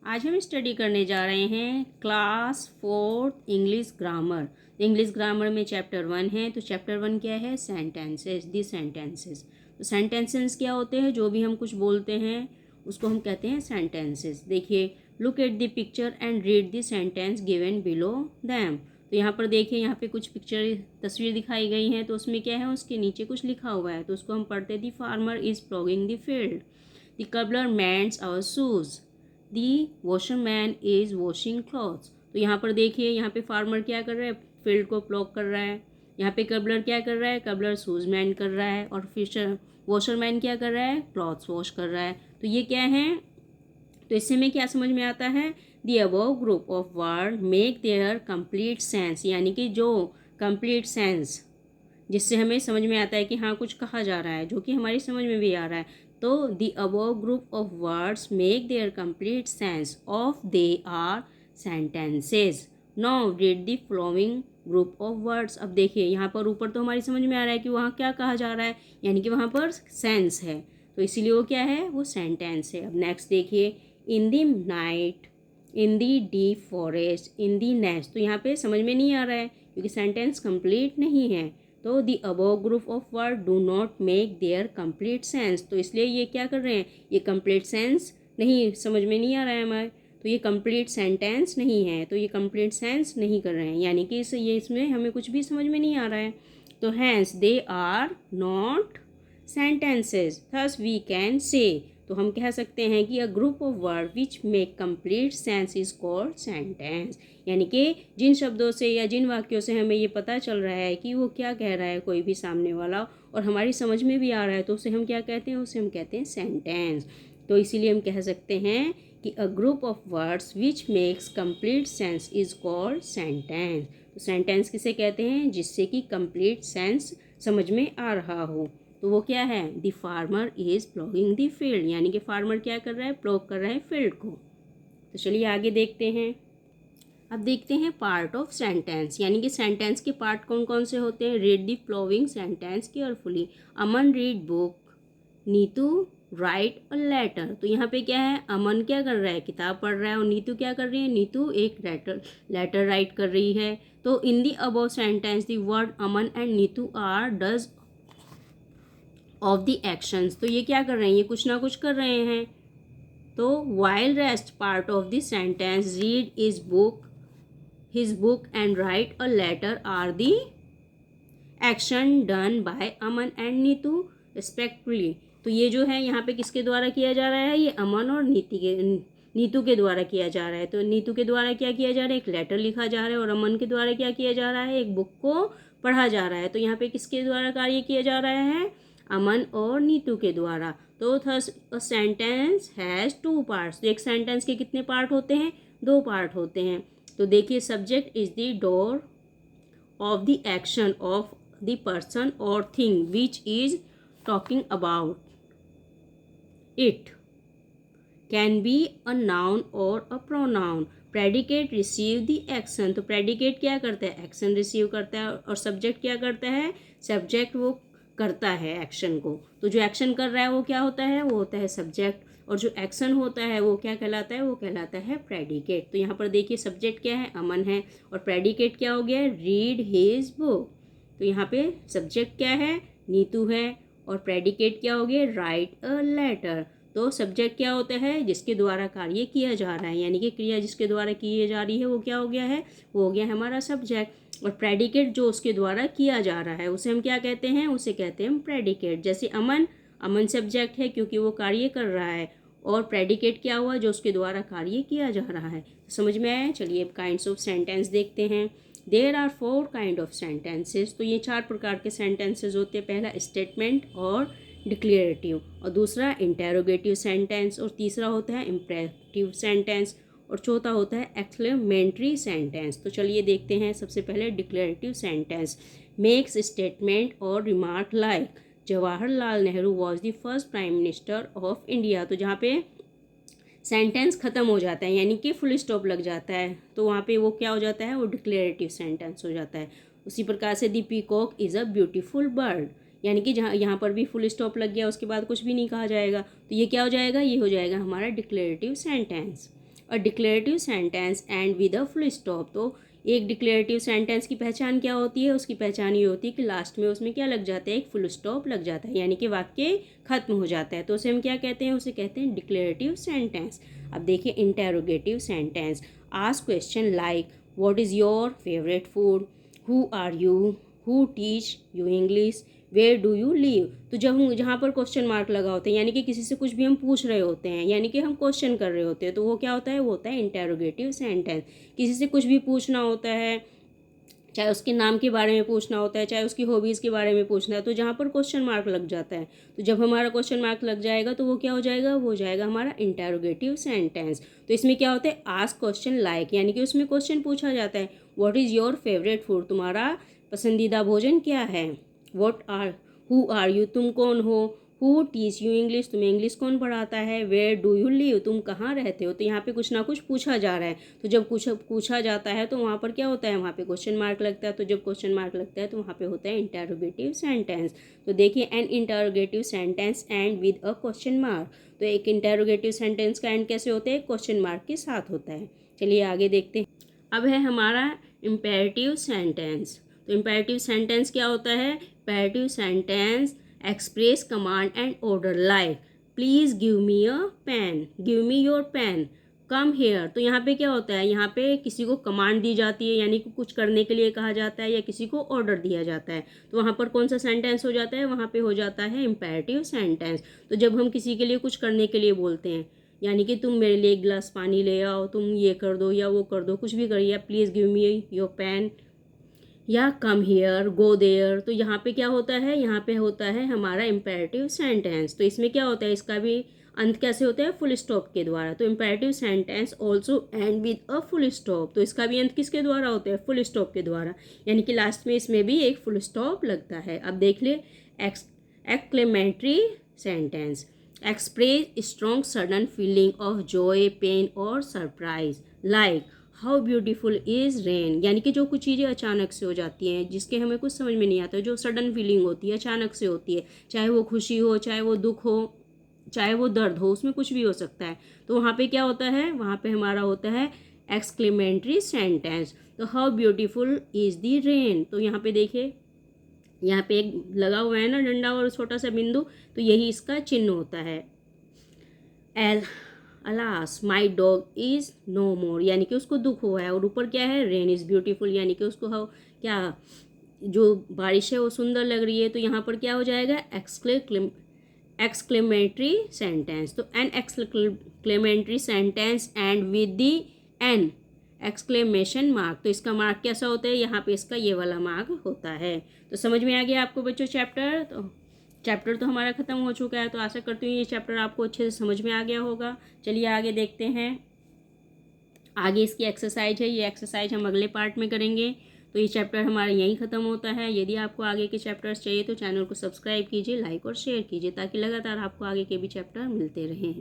आज हम स्टडी करने जा रहे हैं class 4 English grammar. English grammar में चैप्टर 1 है। तो चैप्टर 1 क्या है? सेंटेंसेस, दी सेंटेंसेस। तो सेंटेंसेस क्या होते हैं? जो भी हम कुछ बोलते हैं उसको हम कहते हैं सेंटेंसेस। देखिए, look at the picture and read the sentence given below them. तो यहाँ पर देखिए, यहाँ पे कुछ तस्वीर दिखाई गई हैं। तो उसमें क्या है? उसके नीचे कुछ लिखा हुआ है। तो उसको हम पढ़ते, the farmer is ploughing the field, the cobbler mends our shoes, the washerman is washing clothes. तो यहाँ पर देखिए, यहाँ पे फार्मर क्या कर रहा है? फील्ड को प्लॉग कर रहा है। यहाँ पे कबलर क्या कर रहा है? कबलर शूज मैन कर रहा है। और फिशर वॉशरमैन क्या कर रहा है? क्लॉथ्स वॉश कर रहा है। तो ये क्या है? तो इससे में क्या समझ में आता है? The above group of word make their complete sense, यानी कि जो कंप्लीट सेंस जिससे हमें समझ में आता है कि हाँ कुछ कहा जा रहा है, जो कि हमारी समझ में भी आ रहा है। तो the above group of words make their complete sense of they are sentences. Now read the following group of words. अब देखिए, यहाँ पर ऊपर तो हमारी समझ में आ रहा है कि वहाँ क्या कहा जा रहा है, यानी कि वहाँ पर सेंस है, तो इसीलिए वो क्या है? वो सेंटेंस है। अब नेक्स्ट देखिए, in the night, in the deep forest, in the nest. तो यहाँ पे समझ में नहीं आ रहा है क्योंकि सेंटेंस कंप्लीट नहीं है। तो the above group of word do not make their complete sense. तो इसलिए ये क्या कर रहे हैं? ये कंप्लीट सेंस नहीं, समझ में नहीं आ रहा है हमारे। तो ये कंप्लीट सेंटेंस नहीं है, तो ये कंप्लीट सेंस नहीं कर रहे हैं, यानी कि इसमें हमें कुछ भी समझ में नहीं आ रहा है। तो hence they are not sentences, thus we can say. तो हम कह सकते हैं कि a group of word which make complete sense is called sentence, यानी कि जिन शब्दों से या जिन वाक्यों से हमें ये पता चल रहा है कि वो क्या कह रहा है कोई भी सामने वाला, और हमारी समझ में भी आ रहा है, तो उसे हम क्या कहते हैं? उसे हम कहते हैं सेंटेंस। तो इसीलिए हम कह सकते हैं कि a group of words which makes complete sense is called sentence. तो सेंटेंस किसे कहते हैं? जिससे कि कंप्लीट सेंस समझ में आ रहा हो। तो वो क्या है? The farmer is ploughing the field, यानी कि फार्मर क्या कर रहा है? प्लॉग कर रहा है फील्ड को। तो चलिए आगे देखते हैं। अब देखते हैं पार्ट ऑफ सेंटेंस, यानी कि सेंटेंस के पार्ट कौन कौन से होते हैं। Read the following sentence carefully. Aman read book, Neetu write a letter. तो यहाँ पे क्या है? अमन क्या कर रहा है? किताब पढ़ रहा है। और नीतू क्या कर रही है? नीतू एक लेटर राइट कर रही है। तो in the above sentence the word Aman and Neetu are doers of the actions. तो ये क्या कर रहे हैं? ये कुछ ना कुछ कर रहे हैं। तो while rest part of the sentence read is book, his book and write a letter are the action done by Aman and Neetu respectively। तो ये जो है यहाँ पे किसके द्वारा किया जा रहा है? ये अमन और नीतू के द्वारा किया जा रहा है। तो नीतू के द्वारा क्या किया जा रहा है? एक लेटर लिखा जा रहा है। और अमन के द्वारा क्या किया जा रहा है? एक बुक को पढ़ा जा रहा है। तो यहाँ पे किसके द्वारा कार्य किया जा रहा है? अमन और नीतू के द्वारा। तो thus a sentence has 2 parts. तो एक सेंटेंस के कितने पार्ट होते हैं? 2 पार्ट होते हैं। तो देखिए, subject is the doer of the action of the person or thing which is talking about it, can be a noun or a pronoun. Predicate receive the action. तो predicate क्या करता है? एक्शन रिसीव करता है। और subject क्या करता है? सब्जेक्ट वो करता है एक्शन को। तो जो एक्शन कर रहा है वो क्या होता है? वो होता है सब्जेक्ट। और जो एक्शन होता है वो क्या कहलाता है? वो कहलाता है प्रेडिकेट। तो यहाँ पर देखिए, सब्जेक्ट क्या है? अमन है। और प्रेडिकेट क्या हो गया? Read his book. तो यहाँ पे सब्जेक्ट क्या है? नीतू है। और प्रेडिकेट क्या हो गया? Write a letter. तो सब्जेक्ट क्या होता है? जिसके द्वारा कार्य किया जा रहा है, यानी कि क्रिया जिसके द्वारा की जा रही है वो क्या हो गया है? वो हो गया हमारा सब्जेक्ट। और प्रेडिकेट जो उसके द्वारा किया जा रहा है उसे हम क्या कहते हैं? उसे कहते हैं हम प्रेडिकेट। जैसे अमन, अमन सब्जेक्ट है क्योंकि वो कार्य कर रहा है। और प्रेडिकेट क्या हुआ? जो उसके द्वारा कार्य किया जा रहा है। समझ में आया? चलिए अब काइंड्स ऑफ सेंटेंस देखते हैं। There are 4 kind of sentences. तो ये 4 प्रकार के सेंटेंसेस होते हैं। पहला स्टेटमेंट और डिक्लेरेटिव, और दूसरा इंटेरोगेटिव सेंटेंस, और तीसरा होता है इम्परेटिव सेंटेंस, और चौथा होता है एक्सक्लेमेटरी सेंटेंस। तो चलिए देखते हैं। सबसे पहले डिक्लेरेटिव सेंटेंस। मेक्स स्टेटमेंट और remark like Jawaharlal Nehru was the first prime minister of India. तो जहाँ पे सेंटेंस ख़त्म हो जाता है, यानी कि फुल स्टॉप लग जाता है, तो वहाँ पे वो क्या हो जाता है? वो डिक्लेरेटिव सेंटेंस हो जाता है। उसी प्रकार से the peacock is a beautiful bird, यानी कि जहाँ यहाँ पर भी फुल स्टॉप लग गया, उसके बाद कुछ भी नहीं कहा जाएगा, तो ये क्या हो जाएगा? ये हो जाएगा हमारा declarative sentence. A declarative sentence end with a full stop. तो एक डिक्लेरेटिव सेंटेंस की पहचान क्या होती है? उसकी पहचान ये होती है कि लास्ट में उसमें क्या लग जाता है? एक फुल स्टॉप लग जाता है, यानी कि वाक्य खत्म हो जाता है। तो उसे हम क्या कहते हैं? उसे कहते हैं डिक्लेरेटिव सेंटेंस। अब देखिए interrogative sentence. Ask question like what is your favourite food, who are you, who teach you English, where do you live. तो जब हम जहाँ पर क्वेश्चन मार्क लगा होते हैं, यानी कि किसी से कुछ भी हम पूछ रहे होते हैं, यानी कि हम क्वेश्चन कर रहे होते हैं, तो वो क्या होता है? वो होता है इंटेरोगेटिव सेंटेंस। किसी से कुछ भी पूछना होता है, चाहे उसके नाम के बारे में पूछना होता है, चाहे उसकी हॉबीज़ के बारे में पूछना है, तो जहाँ पर क्वेश्चन मार्क लग जाता है, तो जब हमारा क्वेश्चन मार्क लग जाएगा तो वो क्या हो जाएगा? वो हो जाएगा हमारा इंटेरोगेटिव सेंटेंस। तो इसमें क्या होता है? आस्क क्वेश्चन लाइक, यानी कि उसमें क्वेश्चन पूछा जाता है what is your favourite food, तुम्हारा पसंदीदा भोजन क्या है। हु आर यू, तुम कौन हो। हु टीच यू इंग्लिश, तुम्हें इंग्लिश कौन पढ़ाता है। वेयर डू यू लिव, तुम कहाँ रहते हो। तो यहाँ पे कुछ ना कुछ पूछा जा रहा है, तो जब कुछ पूछा जाता है तो वहाँ पर क्या होता है? वहाँ पे क्वेश्चन मार्क लगता है। तो जब क्वेश्चन मार्क लगता है तो वहाँ पे होता है इंटेरोगेटिव सेंटेंस। तो देखिए N interrogative sentence end with a question mark. तो एक इंटेरोगेटिव सेंटेंस का एंड कैसे होता है? क्वेश्चन मार्क के साथ होता है। चलिए आगे देखते हैं। अब है हमारा इम्पेरेटिव सेंटेंस। तो इम्पेरेटिव सेंटेंस क्या होता है? Imperative sentence express command and order like please give me a pen, give me your pen, come here. तो यहाँ पे क्या होता है? यहाँ पे किसी को कमांड दी जाती है, यानी कि कुछ करने के लिए कहा जाता है या किसी को ऑर्डर दिया जाता है। तो वहाँ पर कौन सा सेंटेंस हो जाता है? वहाँ पे हो जाता है इम्पेरेटिव सेंटेंस। तो जब हम किसी के लिए कुछ करने के लिए बोलते हैं, यानी कि तुम मेरे लिए एक गिलास पानी ले आओ, तुम ये कर दो या वो कर दो, कुछ भी करिए, please give me your pen, या कम हियर, गो देयर। तो यहाँ पे क्या होता है? यहाँ पे होता है हमारा इम्पेरेटिव सेंटेंस। तो इसमें क्या होता है? इसका भी अंत कैसे होता है? फुल स्टॉप के द्वारा। तो imperative sentence also and with a full stop. तो इसका भी अंत किसके द्वारा होता है? फुल स्टॉप के द्वारा, यानी कि लास्ट में इसमें भी एक फुल स्टॉप लगता है। अब देख ले exclamatory sentence express strong sudden feeling of joy, pain or surprise like how beautiful is rain. यानी कि जो कुछ चीज़ें अचानक से हो जाती हैं, जिसके हमें कुछ समझ में नहीं आता, जो सडन फीलिंग होती है, अचानक से होती है, चाहे वो खुशी हो, चाहे वो दुख हो, चाहे वो दर्द हो, उसमें कुछ भी हो सकता है। तो वहाँ पे क्या होता है? वहाँ पे हमारा होता है एक्सक्लेमेटरी सेंटेंस। तो how beautiful is the rain. तो यहाँ पे देखिए, यहाँ पे एक लगा हुआ है ना डंडा और छोटा सा बिंदु, तो यही इसका चिन्ह होता है। एल alas my dog is no more, यानी कि उसको दुख हुआ है। और ऊपर क्या है? रेन इज़ ब्यूटीफुल, यानी कि उसको क्या, जो बारिश है वो सुंदर लग रही है। तो यहाँ पर क्या हो जाएगा? Exclamatory sentence. तो an exclamatory sentence end with the an exclamation mark. तो इसका मार्क कैसा होता है? यहाँ पे इसका ये वाला मार्क होता है। तो समझ में आ गया आपको बच्चों चैप्टर? तो चैप्टर तो हमारा ख़त्म हो चुका है, तो आशा करती हूँ ये चैप्टर आपको अच्छे से समझ में आ गया होगा। चलिए आगे देखते हैं। आगे इसकी एक्सरसाइज है, ये एक्सरसाइज हम अगले पार्ट में करेंगे। तो ये चैप्टर हमारा यहीं ख़त्म होता है। यदि आपको आगे के चैप्टर्स चाहिए तो चैनल को सब्सक्राइब कीजिए, लाइक और शेयर कीजिए, ताकि लगातार आपको आगे के भी चैप्टर मिलते रहें।